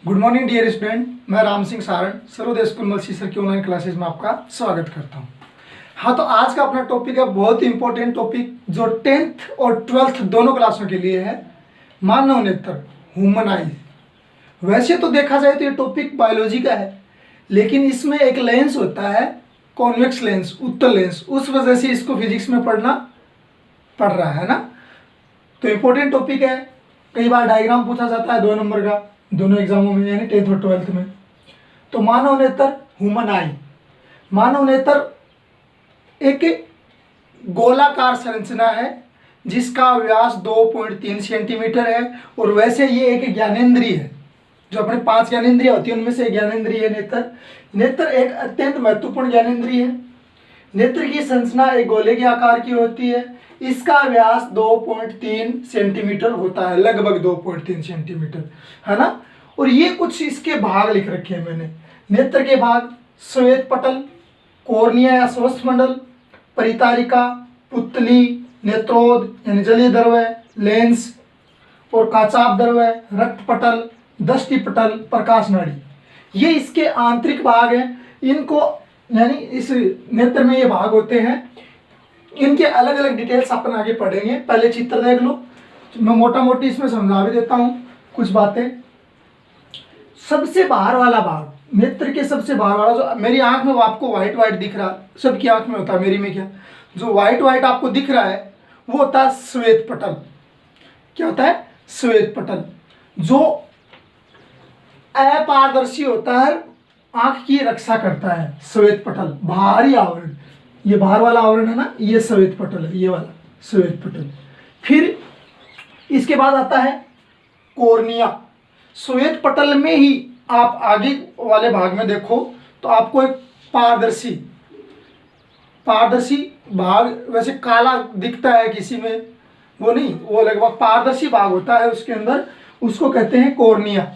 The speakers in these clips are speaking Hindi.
गुड मॉर्निंग डियर स्टूडेंट, मैं राम सिंह सारण सर्वोदय स्कूल मलसीसर की ऑनलाइन क्लासेस में आपका स्वागत करता हूं। हाँ, तो आज का अपना टॉपिक है बहुत ही इंपॉर्टेंट टॉपिक जो 10th और 12th दोनों क्लासों के लिए है, मानव नेत्र, ह्यूमन आईज। वैसे तो देखा जाए तो ये टॉपिक बायोलॉजी का है, लेकिन इसमें एक लेंस होता है कॉन्वेक्स लेंस, उत्तल लेंस, उस वजह से इसको फिजिक्स में पढ़ना पड़ रहा है ना। तो इम्पोर्टेंट टॉपिक है। कई बार डायग्राम पूछा जाता है 2 नंबर का दोनों एग्जामों में, यानी 10th और 12th में। तो मानव नेत्र, ह्यूमन आई। मानव नेत्र एक गोलाकार संरचना है जिसका व्यास 2.3 सेंटीमीटर है, और वैसे ये एक ज्ञानेंद्रिय है। जो अपने 5 ज्ञानेंद्रिय होती है उनमें से ज्ञानेंद्रिय है नेत्र। नेत्र एक अत्यंत महत्वपूर्ण ज्ञानेंद्रिय है। नेत्र की संरचना एक गोले के आकार की होती है। इसका व्यास 2.3 सेंटीमीटर होता है, लगभग 2.3 सेंटीमीटर, है ना। और ये कुछ इसके भाग लिख रखे हैं मैंने। नेत्र के भाग: श्वेत पटल, कॉर्निया या श्वस्तमंडल, परितारिका, पुतली, नेत्रोद यानी जलीय द्रव्य, लेंस और काचाभ द्रव्य, रक्त पटल, दृष्टि पटल, प्रकाश नाड़ी। ये इसके आंतरिक भाग हैं। इनको यानी इस नेत्र में ये भाग होते हैं। इनके अलग अलग डिटेल्स अपन आगे पढ़ेंगे। पहले चित्र देख लो, मैं मोटा मोटी इसमें समझा भी देता हूँ कुछ बातें। सबसे बाहर वाला भाग, नेत्र के सबसे बाहर वाला, जो मेरी आंख में वो आपको व्हाइट व्हाइट दिख रहा, सबकी आंख में होता है, मेरी में क्या, जो व्हाइट व्हाइट आपको दिख रहा है वो होता है श्वेत पटल। क्या होता है? श्वेत पटल, जो अपारदर्शी होता है, आंख की रक्षा करता है। श्वेत पटल बाहरी आवरण, ये बाहर वाला आवरण है ना, ये श्वेत पटल है, ये वाला श्वेत पटल। फिर इसके बाद आता है कॉर्निया। श्वेत पटल में ही आप आगे वाले भाग में देखो तो आपको एक पारदर्शी भाग, वैसे काला दिखता है किसी में, वो नहीं, वो लगभग पारदर्शी भाग होता है उसके अंदर, उसको कहते हैं कॉर्निया,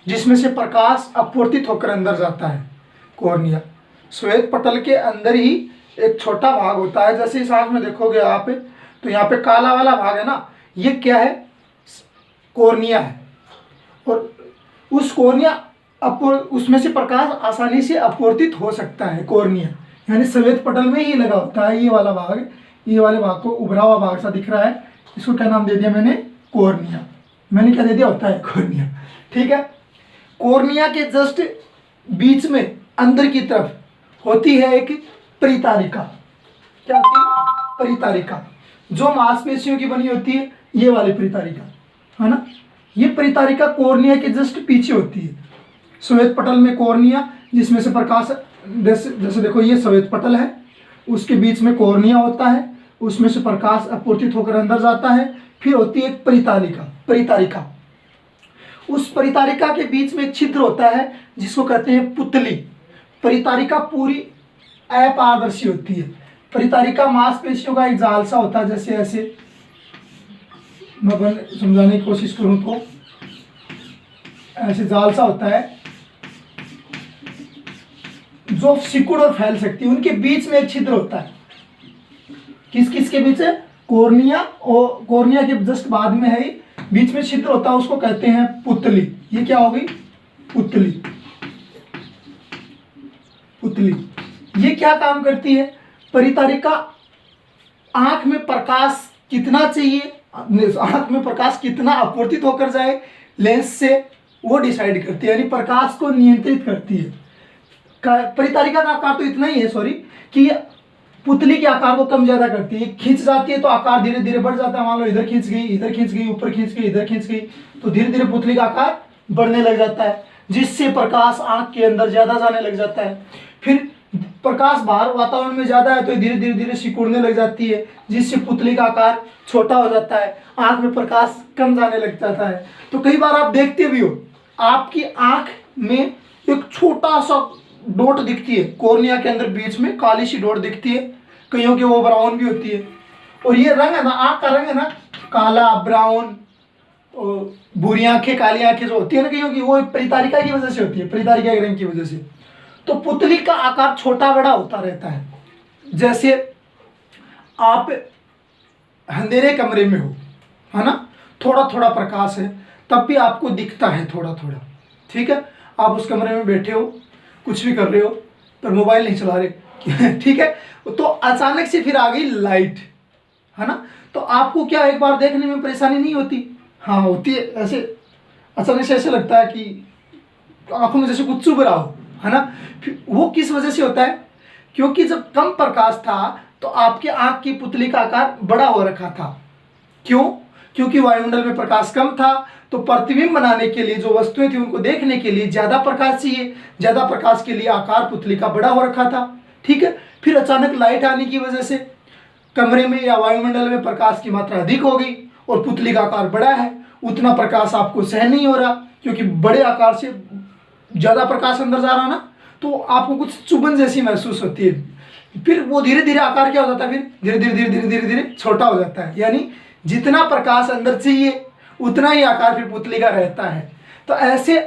जिसमें से प्रकाश अपवर्तित होकर अंदर जाता है। कॉर्निया श्वेत पटल के अंदर ही एक छोटा भाग होता है। जैसे इस आंख में देखोगे आप, तो यहाँ पे काला वाला भाग है ना, ये क्या है? कॉर्निया है। और उस कॉर्निया उसमें से प्रकाश आसानी से अपवर्तित हो सकता है। कॉर्निया यानी श्वेत पटल में ही लगा होता है ये वाला भाग। ये वाले भाग को उभरा हुआ भाग सा दिख रहा है, इसको क्या नाम दे दिया मैंने? कॉर्निया। मैंने क्या दे दिया? होता है कॉर्निया, ठीक है। कॉर्निया के जस्ट बीच में अंदर की तरफ होती है एक परितारिका। क्या होती है? परितारिका, जो मांसपेशियों की बनी होती है, ये वाली परितारिका, है ना। ये परितारिका कॉर्निया के जस्ट पीछे होती है। श्वेत पटल में कॉर्निया, जिसमें से प्रकाश, जैसे देखो ये श्वेत पटल है, उसके बीच में कॉर्निया होता है, उसमें से प्रकाश अपवर्तित होकर अंदर जाता है। फिर होती है एक परितारिका। उस परितारिका के बीच में एक छिद्र होता है जिसको कहते हैं पुतली। परितारिका पूरी अपारदर्शी होती है। परितारिका मांसपेशियों का एक जाल सा होता है, जैसे ऐसे मैं समझाने की कोशिश करूं तो ऐसे जाल सा होता है जो सिकुड़ और फैल सकती है। उनके बीच में एक छिद्र होता है। किस के बीच है? कॉर्निया, और कॉर्निया के जस्ट बाद में है बीच में छिद्र होता है, उसको कहते हैं पुतली। ये क्या हो गई? पुतली। ये क्या काम करती है? परितारिका आंख में प्रकाश कितना चाहिए, आंख में प्रकाश कितना अपवर्तित होकर जाए लेंस से, वो डिसाइड करती है, यानी प्रकाश को नियंत्रित करती है। परितारिका का आकार तो इतना ही है, सॉरी, कि पुतली के आकार को कम ज्यादा करती है। खींच जाती है तो आकार धीरे धीरे बढ़ जाता है। मान लो इधर खींच गई, ऊपर खींच गई, इधर खींच गई, तो धीरे धीरे पुतली का आकार बढ़ने लग जाता है, जिससे प्रकाश आंख के अंदर ज्यादा जाने लग जाता है। फिर प्रकाश बाहर वातावरण में ज्यादा है तो धीरे धीरे सिकुड़ने लग जाती है, जिससे पुतली का आकार छोटा हो जाता है, आंख में प्रकाश कम जाने लग जाता है। तो कई बार आप देखते भी हो, आपकी आंख में एक छोटा सा डॉट दिखती है, कॉर्निया के अंदर बीच में काली सी डॉट दिखती है, कईयों की वो ब्राउन भी होती है। और ये रंग है ना, आंख का रंग है ना, काला, ब्राउन, और भूरी आंखें, काली आंखें जो होती है ना कईयों की, वो परितारिका की वजह से होती है, परितारिका के रंग की वजह से। तो पुतली का आकार छोटा बड़ा होता रहता है। जैसे आप अंधेरे कमरे में हो, है ना, थोड़ा थोड़ा प्रकाश है, तब भी आपको दिखता है थोड़ा थोड़ा, ठीक है, आप उस कमरे में बैठे हो, कुछ भी कर रहे हो, पर मोबाइल नहीं चला रहे ठीक है, तो अचानक से फिर आ गई लाइट, है ना, तो आपको क्या एक बार देखने में परेशानी नहीं होती? हाँ होती है। ऐसे अचानक से ऐसे लगता है कि आंखों में जैसे कुछ चुभ रहा हो, है ना। फिर वो किस वजह से होता है? क्योंकि जब कम प्रकाश था तो आपके आंख की पुतली का आकार बड़ा हो रखा था। क्यों? क्योंकि वायुमंडल में प्रकाश कम था, तो प्रतिबिंब बनाने के लिए जो वस्तुएं थी उनको देखने के लिए ज्यादा प्रकाश चाहिए, ज्यादा प्रकाश के लिए आकार पुतली का बड़ा हो रखा था। ठीक है, फिर अचानक लाइट आने की वजह से कमरे में या वायुमंडल में प्रकाश की मात्रा अधिक हो गई और पुतली का आकार बड़ा है, उतना प्रकाश आपको सहन नहीं हो रहा, क्योंकि बड़े आकार से ज्यादा प्रकाश अंदर जा रहा ना, तो आपको कुछ चुभन जैसी महसूस होती है। फिर वो धीरे धीरे आकार क्या हो जाता है, फिर धीरे धीरे धीरे धीरे धीरे धीरे छोटा हो जाता है, यानी जितना प्रकाश अंदर चाहिए उतना ही आकार फिर पुतली का रहता है। तो ऐसे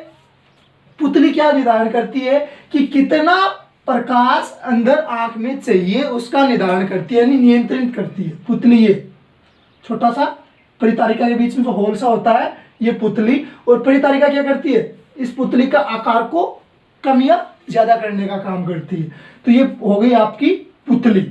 पुतली क्या निर्धारण करती है कि कितना प्रकाश अंदर आंख में चाहिए, उसका निर्धारण करती है, यानी नियंत्रित करती है पुतली। ये छोटा सा परितारिका के बीच में जो होल सा होता है ये पुतली, और परितारिका क्या करती है, इस पुतली का आकार को कम या ज्यादा करने का काम करती है। तो ये हो गई आपकी पुतली।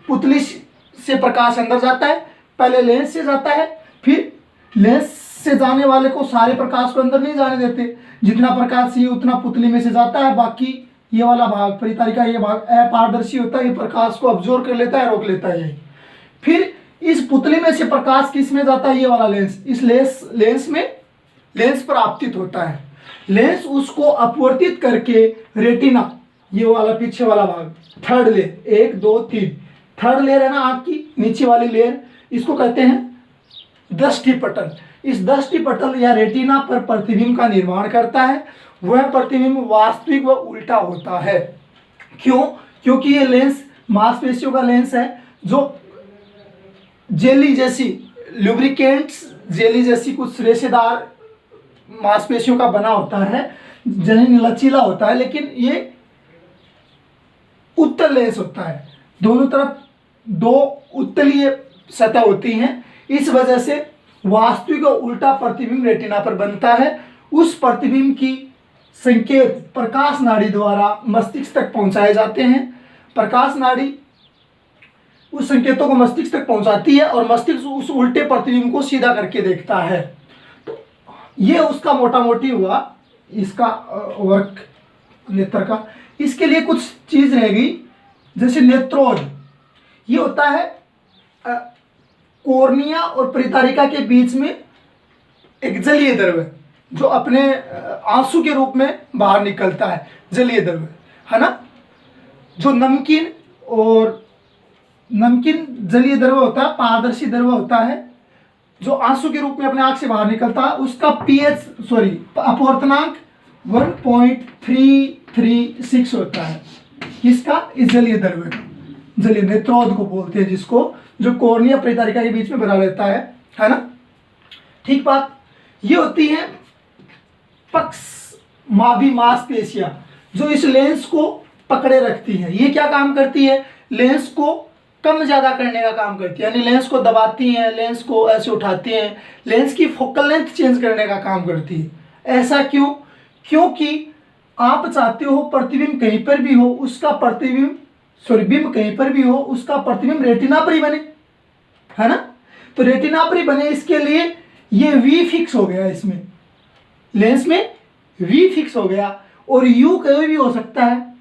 पुतली से प्रकाश अंदर जाता है, पहले लेंस से जाता है, फिर लेंस से जाने वाले को सारे प्रकाश को अंदर नहीं जाने देते, जितना प्रकाश चाहिए उतना पुतली में से जाता है। बाकी ये वाला भाग परितारिका, ये भाग अपारदर्शी होता है, ये प्रकाश को अब्जॉर्ब कर लेता है, रोक लेता है यही। फिर इस पुतली में से प्रकाश किस में जाता है, ये वाला लेंस, इस लेंस पर आपतित होता है। लेंस उसको अपवर्तित करके रेटिना, ये वाला पीछे वाला भाग, थर्ड लेयर, 1 2 3 थर्ड लेयर है ना आंख की नीचे वाली लेयर, इसको कहते हैं दृष्टि पटल। इस दृष्टि पटल या रेटिना पर प्रतिबिंब का निर्माण करता है। वह प्रतिबिंब वास्तविक व उल्टा होता है। क्यों? क्योंकि ये लेंस मांसपेशियों का लेंस है, जो जेली जैसी लुब्रिकेंट्स, जेली जैसी कुछ रेशेदार मांसपेशियों का बना होता है, जनिन लचीला होता है, लेकिन ये उत्तल लेंस होता है, दोनों तरफ 2 उत्तलीय सतह होती हैं। इस वजह से वास्तविक और उल्टा प्रतिबिंब रेटिना पर बनता है। उस प्रतिबिंब की संकेत प्रकाश नाड़ी द्वारा मस्तिष्क तक पहुंचाए जाते हैं। प्रकाश नाड़ी उस संकेतों को मस्तिष्क तक पहुंचाती है और मस्तिष्क उस उल्टे प्रतिबिंब को सीधा करके देखता है। तो ये उसका मोटा मोटी हुआ इसका वर्क नेत्र का। इसके लिए कुछ चीज रह गई, जैसे नेत्रोद, ये होता है कॉर्निया और परितारिका के बीच में एक जलीय द्रव्य, जो अपने आंसू के रूप में बाहर निकलता है, जलीय द्रव्य, है ना। जो नमकीन जलीय द्रव्य होता है, पारदर्शी द्रव्य होता है, जो आंसू के रूप में अपने आंख से बाहर निकलता है, उसका अपवर्तनांक 1.336 होता है। किसका? इस जलीय द्रव्य का, जलीय नेत्रोद को बोलते हैं, जिसको जो कॉर्निया परितारिका के बीच में बना रहता है ना। ठीक बात। ये होती है पक्षमाभि मांसपेशियां, जो इस लेंस को पकड़े रखती है। ये क्या काम करती है? लेंस को कम ज्यादा करने का काम करती है, यानी लेंस को दबाती हैं, लेंस को ऐसे उठाती हैं, लेंस की फोकल लेंथ चेंज करने का काम करती है। ऐसा क्यों? क्योंकि आप चाहते हो प्रतिबिंब कहीं पर भी हो, उसका प्रतिबिंब बिंब कहीं पर भी हो, उसका प्रतिबिंब रेटिना पर ही बने, है ना। तो रेटिना पर ही बने, इसके लिए ये वी फिक्स हो गया, इसमें लेंस में वी फिक्स हो गया। और यू कोई भी हो सकता है,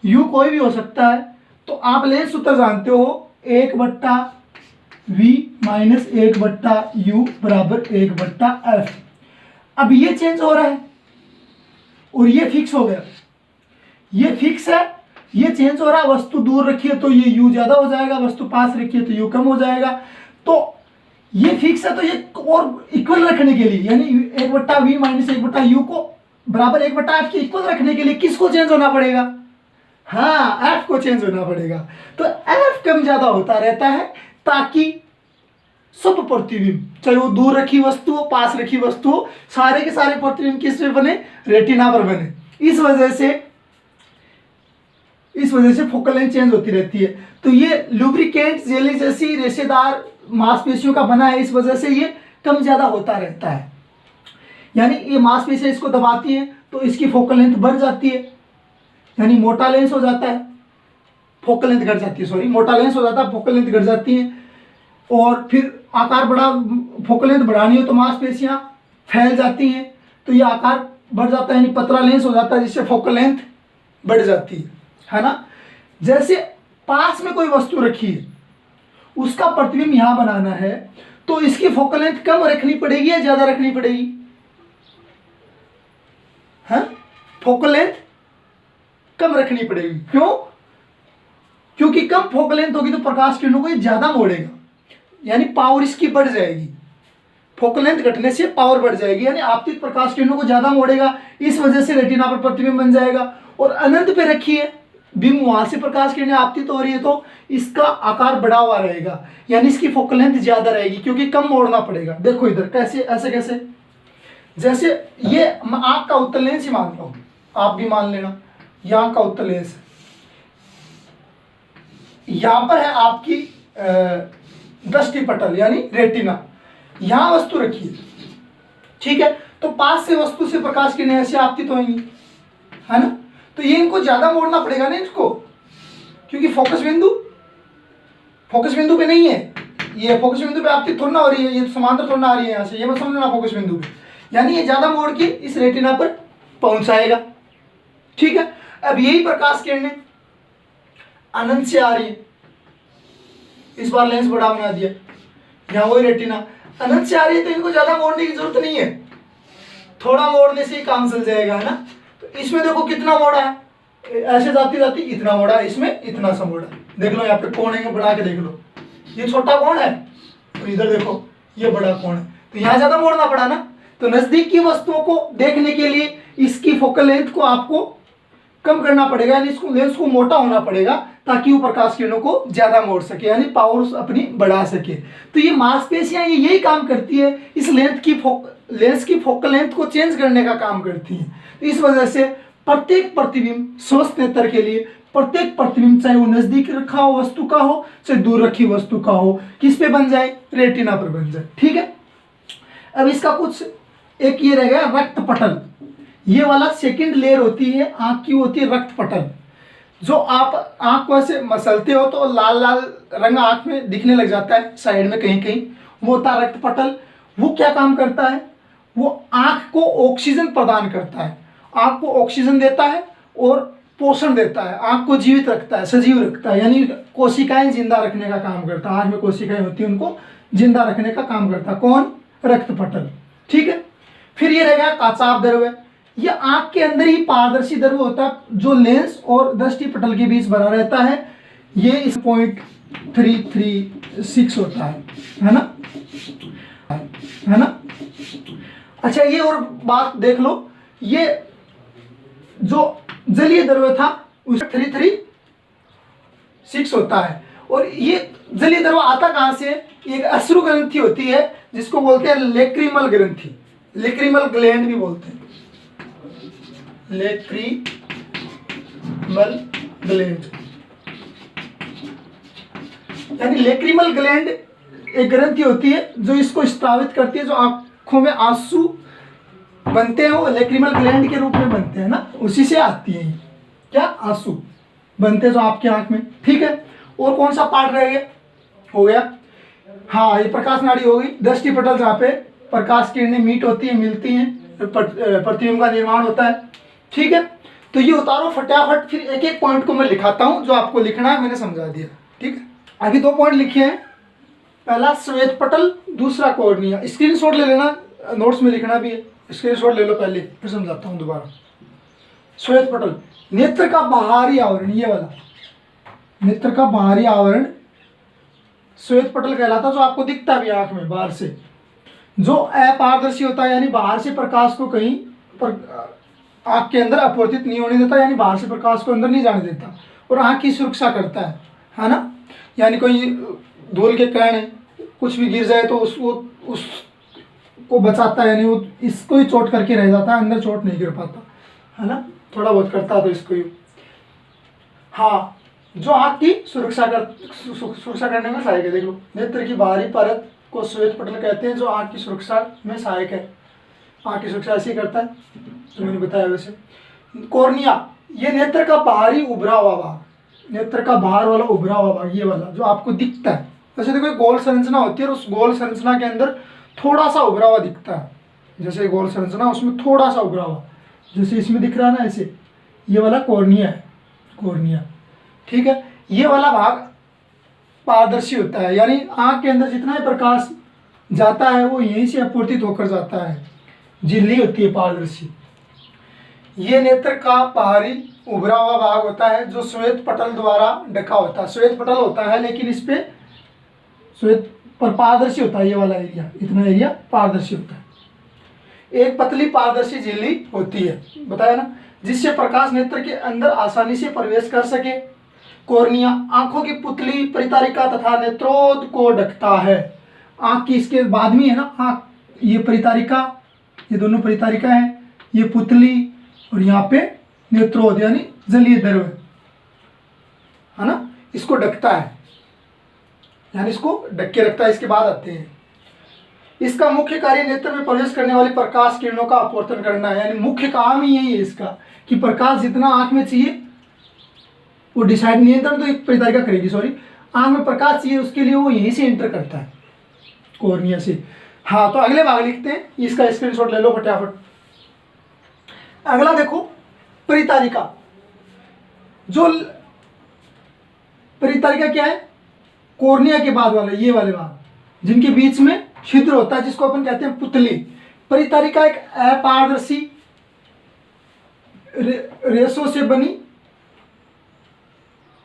यू कोई भी हो सकता है। तो आप लेंस सूत्र जानते हो, 1/v माइनस 1/u बराबर 1/f। अब ये चेंज हो रहा है और ये फिक्स हो गया, ये फिक्स है, ये चेंज हो रहा है। वस्तु दूर रखिए तो ये u ज्यादा हो जाएगा, वस्तु पास रखिए तो u कम हो जाएगा। तो ये फिक्स है, तो ये और इक्वल रखने के लिए, यानी 1/v माइनस 1/u को बराबर 1/f के इक्वल रखने के लिए किसको चेंज होना पड़ेगा? हाँ, f को चेंज होना पड़ेगा। तो f कम ज्यादा होता रहता है, ताकि सब प्रतिबिंब, चाहे वो दूर रखी वस्तु हो, पास रखी वस्तु हो, सारे के सारे प्रतिबिंब किस पे बने? रेटिना पर बने। इस वजह से फोकल लेंथ चेंज होती रहती है। तो ये लुब्रिकेंट जेली जैसी रेशेदार मांसपेशियों का बना है, इस वजह से ये कम ज्यादा होता रहता है। यानी ये मांसपेशियां इसको दबाती हैं तो इसकी फोकल लेंथ बढ़ जाती है, यानी मोटा लेंस हो जाता है, फोकल लेंथ घट जाती है, सॉरी मोटा लेंस हो जाता है, फोकल लेंथ घट जाती है। और फिर आकार बड़ा, फोकल लेंथ बढ़ानी हो तो मांसपेशियां फैल जाती हैं, तो ये आकार बढ़ जाता है, यानी पतला लेंस हो जाता है, जिससे फोकल लेंथ बढ़ जाती है ना। जैसे पास में कोई वस्तु रखी है, उसका प्रतिबिंब यहां बनाना है, तो इसकी फोकल लेंथ कम रखनी पड़ेगी या ज्यादा रखनी पड़ेगी? हाँ, फोकल लेंथ कम रखनी पड़ेगी। क्यों? क्योंकि कम फोकल लेंथ होगी तो प्रकाश किरणों को ये ज्यादा मोड़ेगा, यानी पावर इसकी बढ़ जाएगी। फोकल लेंथ घटने से पावर बढ़ जाएगी, यानी आपतित प्रकाश किरणों को ज्यादा मोड़ेगा, इस वजह से रेटिना पर प्रतिबिंब बन जाएगा। और अनंत पे रखिए बिंब, वहां से प्रकाश किरणें आपतित हो रही है तो इसका आकार बढ़ा हुआ रहेगा, यानी इसकी फोकल लेंथ ज्यादा रहेगी, क्योंकि कम मोड़ना पड़ेगा। देखो इधर कैसे, ऐसे कैसे, जैसे ये आंख का उत्तल लेंस ही मान लो, आप भी मान लेना, ये आंख का उत्तल लेंस है, यहां पर है आपकी दृष्टि पटल यानी रेटिना, यहां वस्तु रखी है, ठीक है। तो पास से वस्तु से प्रकाश किरणें ऐसे आपतित होंगी, है ना। तो ये इनको ज्यादा मोड़ना पड़ेगा ना इसको, क्योंकि फोकस बिंदु पे नहीं है, ये फोकस बिंदु पे आपतित थोड़ा ना हो रही है, ये समांतर थोड़ा ना आ रही है यहाँ से, ये मत समझना फोकस बिंदु पे, यानी ये ज्यादा मोड़ के इस रेटिना पर पहुंचाएगा, ठीक है। अब यही प्रकाश किरणें अनंत से आ रही है, इस बार लेंस बड़ा बना दिया, यहाँ वही रेटिना अनंत से आ रही है, तो इनको ज्यादा मोड़ने की जरूरत नहीं है, थोड़ा मोड़ने से ही काम चल जाएगा, है ना। तो इसमें देखो कितना मोड़ा है, ऐसे जाती जाती इतना मोड़ा है, इसमें इतना सा मोड़ा, देख लो यहाँ पे कोण है, बढ़ा के देख लो, ये छोटा कोण है और इधर देखो ये बड़ा कोण है, तो यहाँ ज्यादा मोड़ना पड़ा ना। तो नजदीक की वस्तुओं को देखने के लिए इसकी फोकल लेंथ को आपको कम करना पड़ेगा, यानी इसको लेंस को मोटा होना पड़ेगा, ताकि वो प्रकाश किरणों को ज्यादा मोड़ सके, यानी पावर अपनी बढ़ा सके। तो ये मांसपेशियां ये यही काम करती है, इस लेंस की फोकल लेंथ को चेंज करने का काम करती है। तो इस वजह से प्रत्येक प्रतिबिंब स्वस्थ नेत्र के लिए, प्रत्येक प्रतिबिंब चाहे वो नजदीक रखा हो वस्तु का हो, चाहे दूर रखी वस्तु का हो, किस पे बन जाए? रेटिना पर बन जाए, ठीक है। अब इसका कुछ एक ये रह गया रक्त पटल, ये वाला सेकंड लेयर होती है आंख की, होती है रक्त पटल। जो आप आंख को ऐसे मसलते हो तो लाल लाल रंग आंख में दिखने लग जाता है साइड में कहीं कहीं, वो होता है रक्त पटल। वो क्या काम करता है? वो आंख को ऑक्सीजन प्रदान करता है, आंख को ऑक्सीजन देता है और पोषण देता है, आंख को जीवित रखता है, सजीव रखता है, यानी कोशिकाएं जिंदा रखने का काम करता है। आंख में कोशिकाएं होती हैं, उनको जिंदा रखने का काम करता है कौन? रक्त पटल, ठीक है। फिर ये रहेगा काचाभ द्रव्य, ये आंख के अंदर ही पारदर्शी द्रव्य होता है, जो लेंस और दृष्टि पटल के बीच भरा रहता है। ये इस 0.336 होता है ना, है ना। अच्छा ये और बात देख लो, ये जो जलीय द्रव्य था उस 336 होता है, और ये जलीय द्रव्य आता कहां से? एक अश्रु ग्रंथि होती है जिसको बोलते हैं लेक्रिमल ग्रंथि, लेक्रिमल ग्लैंड भी बोलते हैं, लेक्रिमल ग्लैंड, यानी लेक्रिमल ग्लैंड एक ग्रंथि होती है जो इसको स्त्रावित करती है, जो आंखों में आंसू बनते हैं वो लेक्रिमल ग्लैंड के रूप में बनते हैं ना, उसी से आती है क्या? आंसू बनते हैं जो आपकी आंख में, ठीक है। और कौन सा पार्ट रह गया? हो गया, हाँ ये प्रकाश नाड़ी हो गई, दृष्टि पटल जहाँ पे प्रकाश किरणें मीट होती है, मिलती हैं, प्रतिबिंब का निर्माण होता है, ठीक है। तो ये उतारो फटाफट, फिर एक एक पॉइंट को मैं लिखाता हूं, जो आपको लिखना है मैंने समझा दिया, ठीक है। अभी 2 पॉइंट लिखे हैं, पहला श्वेत पटल, दूसरा कॉर्निया। स्क्रीनशॉट ले लेना, नोट्स में लिखना भी है, स्क्रीनशॉट ले लो पहले, फिर समझाता हूं दोबारा। श्वेत पटल नेत्र का बाहरी आवरण, ये वाला नेत्र का बाहरी आवरण श्वेत पटल कहलाता, जो आपको दिखता भी आंख में बाहर से, जो अपारदर्शी होता है, यानी बाहर से प्रकाश को कहीं आंख के अंदर अपवर्तित नहीं होने देता, यानी बाहर से प्रकाश को अंदर नहीं जाने देता, और आंख की सुरक्षा करता है ना। यानी कोई धूल के कण कुछ भी गिर जाए तो उसको बचाता है, यानी वो इसको ही चोट करके रह जाता है, अंदर चोट नहीं गिर पाता, है ना, थोड़ा बहुत करता है तो इसको ही, हाँ, जो आंख की सुरक्षा करने में सहायक है। देखो नेत्र की बाहरी परत को श्वेत पटल कहते हैं, जो आंख की सुरक्षा में सहायक है, आँख की सुरक्षा ऐसे ही करता है जो मैंने बताया वैसे। कॉर्निया, ये नेत्र का बाहरी उभरा हुआ भाग, नेत्र का बाहर वाला उभरा हुआ भाग, ये वाला जो आपको दिखता है। जैसे देखो गोल संरचना होती है और उस गोल संरचना के अंदर थोड़ा सा उभरा हुआ दिखता है, जैसे गोल संरचना उसमें थोड़ा सा उभरा हुआ, जैसे इसमें दिख रहा है ना ऐसे, ये वाला कॉर्निया है, कॉर्निया। ठीक है, ये वाला भाग पारदर्शी होता है, यानी आँख के अंदर जितना भी प्रकाश जाता है वो यहीं से अपवर्तित होकर जाता है, झिल्ली होती है पारदर्शी। ये नेत्र का बाहरी उभरा हुआ भाग होता है जो श्वेत पटल द्वारा ढका होता है। श्वेत पटल होता है लेकिन इस पे श्वेत पर पारदर्शी होता है, ये वाला एरिया, इतना एरिया पारदर्शी होता है। एक पतली पारदर्शी झिल्ली होती है, बताया ना, जिससे प्रकाश नेत्र के अंदर आसानी से प्रवेश कर सके। कॉर्निया आंखों की पुतली, परितारिका तथा नेत्रोद को ढकता है। आंख की इसके बाद में है ना, आंख, ये परितारिका, ये दोनों परितारिका है, ये पुतली और यहाँ पे नेत्रोद यानी जलीय द्रव्य है ना, इसको ढकता है, यानी इसको ढक के रखता है। इसके बाद आते हैं, इसका मुख्य कार्य नेत्र में प्रवेश करने वाली प्रकाश किरणों का अपवर्तन करना है, यानी मुख्य काम ही यही है इसका कि प्रकाश जितना आंख में चाहिए वो डिसाइड, नियंत्रण तो एक परितारिका करेगी, सॉरी, आंख में प्रकाश चाहिए उसके लिए वो यहीं से एंटर करता है, कॉर्निया से। हाँ, तो अगले भाग लिखते हैं, इसका स्क्रीनशॉट ले लो फटाफट। अगला देखो, परितारिका। जो परितारिका क्या है, कॉर्निया के बाद वाले, ये वाले भाग जिनके बीच में छिद्र होता है, जिसको अपन कहते हैं पुतली। परितारिका एक अपारदर्शी रेशों से बनी,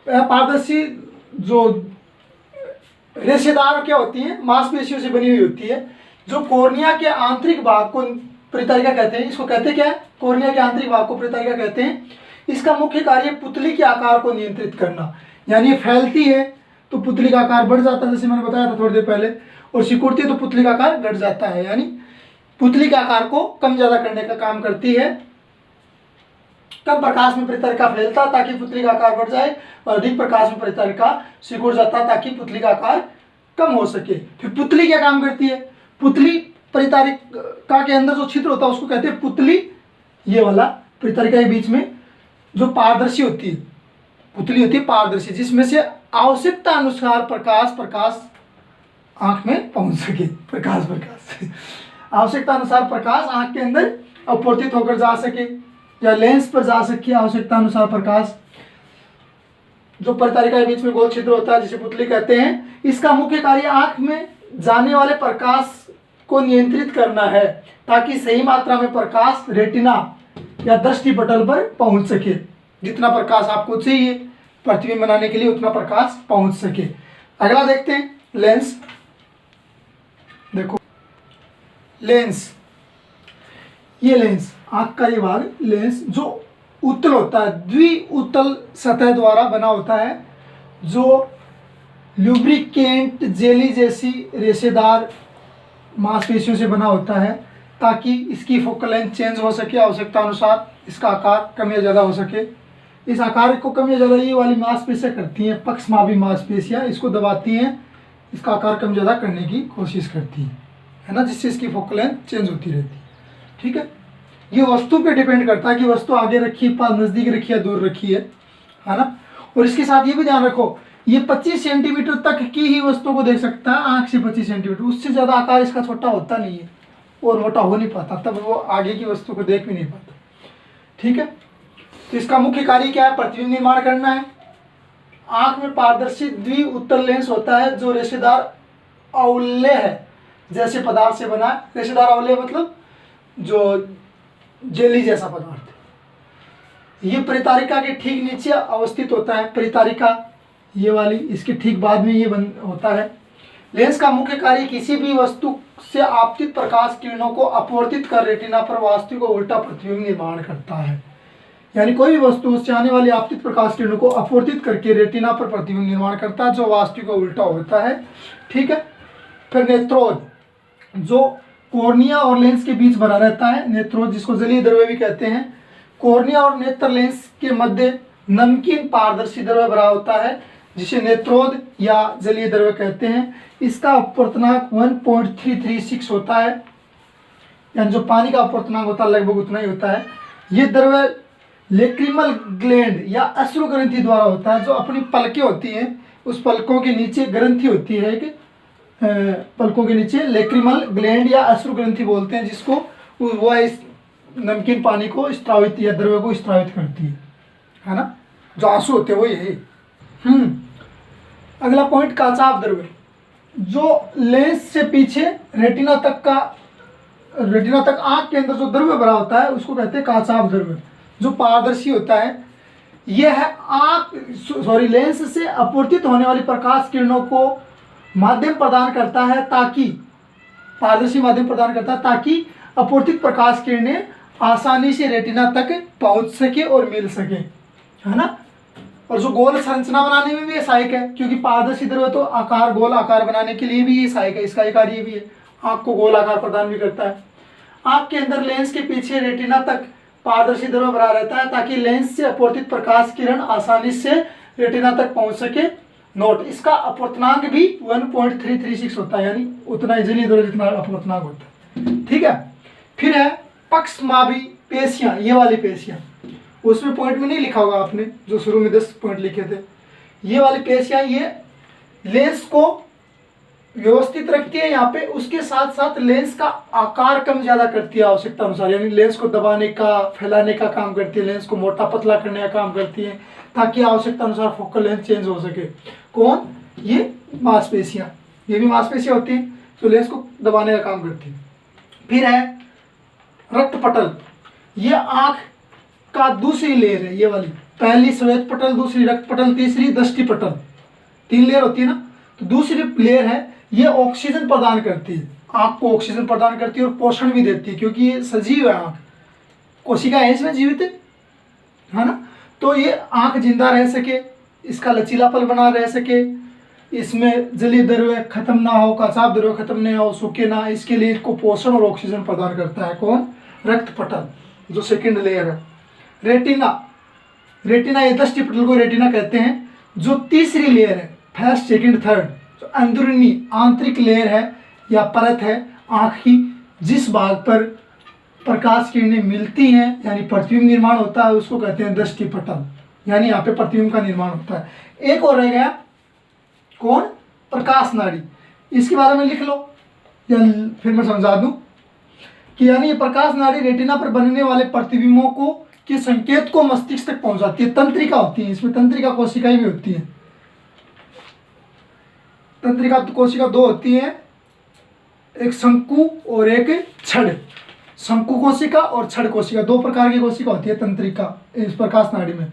अपारदर्शी जो रेशेदार क्या होती है, मांसपेशियों से बनी हुई होती है, जो कॉर्निया के आंतरिक भाग को परितारिका कहते हैं। इसको कहते क्या है, कॉर्निया के आंतरिक भाग को परितारिका कहते हैं। इसका मुख्य कार्य पुतली के आकार को नियंत्रित करना, यानी ये फैलती है तो पुतली का आकार बढ़ जाता है, जैसे मैंने बताया था थोड़ी देर पहले, और सिकुड़ती है तो पुतली का आकार घट जाता है, यानी पुतली के आकार को कम ज्यादा करने का काम करती है। कम प्रकाश में परितारिका फैलता ताकि पुतली का आकार बढ़ जाए, और अधिक प्रकाश में परितारिका सिकुड़ जाता ताकि पुतली का आकार कम हो सके। फिर पुतली क्या काम करती है, पुतली परितारिका के अंदर जो छिद्र होता है उसको कहते हैं पुतली। ये वाला परितारिका के बीच में जो पारदर्शी होती है पुतली होती है पारदर्शी, जिसमें से आवश्यकता अनुसार प्रकाश आंख में पहुंच सके, प्रकाश आवश्यकता अनुसार प्रकाश आंख के अंदर अपवर्तित होकर जा सके या लेंस पर जा सके। आवश्यकता अनुसार प्रकाश जो परितारिका के बीच में गोल छिद्र होता है जिसे पुतली कहते हैं, इसका मुख्य कार्य आंख में जाने वाले प्रकाश को नियंत्रित करना है ताकि सही मात्रा में प्रकाश रेटिना या दृष्टि पटल पर पहुंच सके। जितना प्रकाश आपको चाहिए प्रतिबिंब बनाने के लिए उतना प्रकाश पहुंच सके। अगला देखते हैं, लेंस। देखो लेंस, ये लेंस, आंख का ये भाग लेंस जो उत्तल होता है, द्विउत्तल सतह द्वारा बना होता है, जो लुब्रिकेंट जेली जैसी रेशेदार मांसपेशियों से बना होता है ताकि इसकी फोकल लेंथ चेंज हो सके, आवश्यकता अनुसार इसका आकार कम या ज़्यादा हो सके। इस आकार को कम या ज़्यादा ये वाली मांसपेशियाँ करती हैं, पक्षमापी मांसपेशियाँ इसको दबाती हैं, इसका आकार कम ज़्यादा करने की कोशिश करती है ना, जिससे इसकी फोकल लेंथ चेंज होती रहती है। ठीक है, ये वस्तु पे डिपेंड करता है कि वस्तु आगे रखी, नज़दीक रखी या दूर रखी है ना। और इसके साथ ये भी ध्यान रखो, ये 25 सेंटीमीटर तक की ही वस्तु को देख सकता है, आंख से 25 सेंटीमीटर, उससे ज़्यादा आकार इसका छोटा होता नहीं है और मोटा हो नहीं पाता, तब वो आगे की वस्तु को देख भी नहीं पाता। ठीक है, तो इसका मुख्य कार्य क्या है, प्रतिबिंब निर्माण करना है। आंख में पारदर्शी द्विउत्तल लेंस होता है जो रेशेदार अवल्य है जैसे पदार्थ से बना है। रेशेदार अवल्य मतलब जो जेली जैसा पदार्थ है। ये परितारिका के ठीक नीचे अवस्थित होता है, परितारिका ये वाली, इसके ठीक बाद में ये होता है। लेंस का मुख्य कार्य किसी भी वस्तु से आपतित प्रकाश किरणों को अपवर्तित कर रेटिना पर वास्तविक और उल्टा प्रतिबिंब निर्माण करता है, यानी कोई भी वस्तु उससे आने वाली आपतित प्रकाश किरणों को अपवर्तित करके रेटिना पर प्रतिबिंब निर्माण करता है जो वास्तविक और उल्टा होता है। ठीक है, फिर नेत्रोद जो कॉर्निया और लेंस के बीच बना रहता है, नेत्रोद जिसको जलीय द्रव्य भी कहते हैं। कॉर्निया और नेत्र लेंस के मध्य नमकीन पारदर्शी द्रव्य भरा होता है जिसे नेत्रोद या जलीय द्रव्य कहते हैं। इसका अपवर्तनांक 1.336 होता है। यानी जो पानी का अपूर्णांक होता है लगभग उतना ही होता है। ये द्रव्य लेक्रिमल ग्लैंड या अश्रु ग्रंथि द्वारा होता है। जो अपनी पलकें होती हैं उस पलकों के नीचे ग्रंथि होती है कि पलकों के नीचे लेक्रिमल ग्लैंड या अश्रु ग्रंथि बोलते हैं, जिसको वो इस नमकीन पानी को स्त्रावित या द्रव्य को स्त्रावित करती है ना। जो आंसू होते हैं वो यही। अगला पॉइंट, काचाभ द्रव्य। जो लेंस से पीछे रेटिना तक आंख के अंदर जो द्रव्य भरा होता है उसको कहते हैं काचाभ द्रव्य। जो पारदर्शी होता है यह है लेंस से अपवर्तित होने वाली प्रकाश किरणों को माध्यम प्रदान करता है, ताकि पारदर्शी माध्यम प्रदान करता है ताकि अपवर्तित प्रकाश किरणें आसानी से रेटिना तक पहुंच सके और मिल सके, है ना। और जो गोल संरचना बनाने में भी ये सहायक है, क्योंकि पारदर्शी द्रव्य तो आकार गोल आकार बनाने के लिए भी ये सहायक है। इसका एक कार्य भी है, आँख को गोल आकार प्रदान भी करता है। आँख के अंदर लेंस के पीछे रेटिना तक पारदर्शी द्रव्य भरा रहता है ताकि लेंस से अपवर्तित प्रकाश किरण आसानी से रेटिना तक पहुंच सके। नोट, इसका अपवर्तनांक भी 1.336 होता है, यानी उतना इजिली द्रव्य जितना अपवर्तनांक होता है। ठीक है। फिर है पक्षमाभी पेशियां, ये वाली पेशियां, उसमें पॉइंट में नहीं लिखा होगा आपने, जो शुरू में 10 पॉइंट लिखे थे। ये वाली पेशियां ये लेंस को व्यवस्थित रखती है यहाँ पे, उसके साथ साथ लेंस का आकार कम ज्यादा करती है आवश्यकता अनुसार, यानी लेंस को दबाने का फैलाने का काम करती है, लेंस को मोटा पतला करने का काम करती है, ताकि आवश्यकता अनुसार फोकल लेंथ चेंज हो सके। कौन? ये मांसपेशियां, ये भी मांसपेशियां होती हैं जो लेंस को दबाने का काम करती है। फिर है रक्त पटल, ये आंख का दूसरी लेयर है, ये वाली। पहली श्वेत पटल, दूसरी रक्त पटल, तीसरी दृष्टि पटल, 3 लेयर होती है ना। तो दूसरी लेयर है ये ऑक्सीजन प्रदान करती है, आंख को ऑक्सीजन प्रदान करती है और पोषण भी देती है, क्योंकि ये सजीव है आंख, कोशिका है इसमें जीवित है ना। तो ये आंख जिंदा रह सके, इसका लचीलापन बना रह सके, इसमें जलीय द्रव्य खत्म ना हो, काचाभ द्रव्य खत्म नहीं हो, सूखे ना, इसके लिए इसको पोषण और ऑक्सीजन प्रदान करता है। कौन? रक्त पटल, जो सेकंड लेयर है। रेटिना, रेटिना ये दृष्टि पटल को रेटिना कहते हैं। जो तीसरी लेयर है, फर्स्ट सेकंड थर्ड, जो अंदरूनी आंतरिक लेयर है या परत है आँख की, जिस भाग पर प्रकाश किरणें मिलती हैं यानी प्रतिबिंब निर्माण होता है, उसको कहते हैं दृष्टि पटल, यानी यहाँ पे प्रतिबिंब का निर्माण होता है। एक और रह गया, कौन? प्रकाश नाड़ी। इसके बारे में लिख लो या फिर मैं समझा दूं कि यानी ये प्रकाश नाड़ी रेटिना पर बनने वाले प्रतिबिंबों को के संकेत को मस्तिष्क तक पहुंचाती है। तंत्रिका होती है इसमें, तंत्रिका कोशिकाएं भी होती है। तंत्रिका कोशिका 2 होती है, एक शंकु और एक छड़। शंकु कोशिका और छड़ कोशिका, 2 प्रकार की कोशिका होती है तंत्रिका इस प्रकाश नाड़ी में।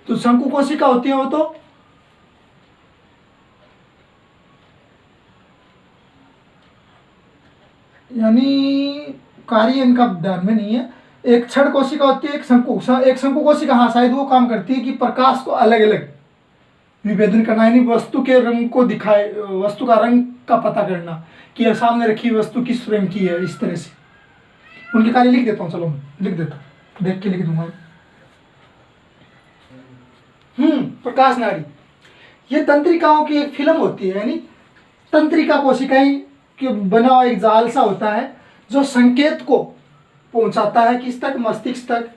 तो शंकु कोशिका होती है वो तो यानी कार्य इनका ध्यान में नहीं है। एक छड़ कोशिका होती है, एक शंकु कोशिका, हाँ शायद वो काम करती है कि प्रकाश को अलग अलग विभेदन करना, यानी वस्तु के रंग को दिखाए, वस्तु का रंग का पता करना कि सामने रखी वस्तु किस रंग की है। इस तरह से उनके कार्य लिख देता हूँ, चलो लिख देता हूँ, देख के लिख दूंगा। प्रकाश नाड़ी ये तंत्रिकाओं की एक फिल्म होती है, यानी तंत्रिका कोशिकाएं के बना हुआ एक जाल सा होता है जो संकेत को पहुंचाता है किस तक? मस्तिष्क तक।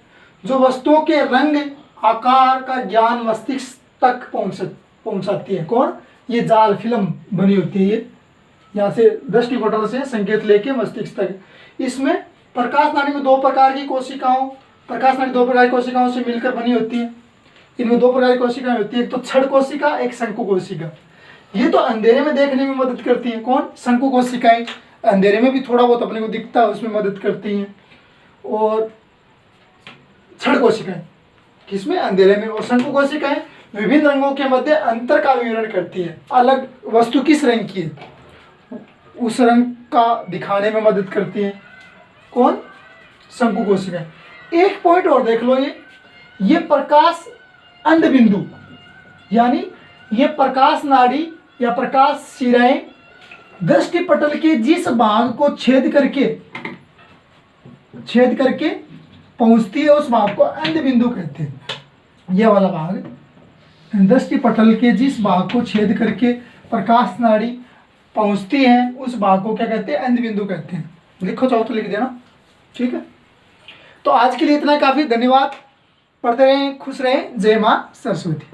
जो वस्तुओं के रंग आकार का ज्ञान मस्तिष्क तक पहुंचाती है। कौन? ये जाल फिल्म बनी होती है, यहाँ से दृष्टि पटल से संकेत लेके मस्तिष्क तक। इसमें प्रकाश नाड़ी में 2 प्रकार की कोशिकाओं, प्रकाश नाड़ी 2 प्रकार की कोशिकाओं से मिलकर बनी होती है। इनमें 2 प्रकार की कोशिकाएं होती है, एक तो छड़ कोशिका, एक शंकु कोशिका। ये तो अंधेरे में देखने में मदद करती है। कौन? शंकु कोशिकाएं अंधेरे में भी थोड़ा बहुत अपने को दिखता है उसमें मदद करती हैं, और छड़ कोशिकाएं किसमें? अंधेरे में। और शंकु कोशिकाएं विभिन्न रंगों के मध्य अंतर का विवरण करती है, अलग वस्तु किस रंग की है उस रंग का दिखाने में मदद करती है। कौन? शंकु कोशिकाएं। एक पॉइंट और देख लो, ये प्रकाश अंध बिंदु, यानी ये प्रकाश नाड़ी या प्रकाश शिराएं दृष्टि पटल के जिस भाग को छेद करके पहुंचती है उस भाग को अंध बिंदु कहते हैं। यह वाला भाग दृष्टि पटल के जिस भाग को छेद करके प्रकाश नाड़ी पहुंचती है उस भाग को क्या कहते हैं? अंध बिंदु कहते हैं। लिखो चाहो तो लिख देना। ठीक है, तो आज के लिए इतना काफ़ी। धन्यवाद। पढ़ते रहें, खुश रहें। जय माँ सरस्वती।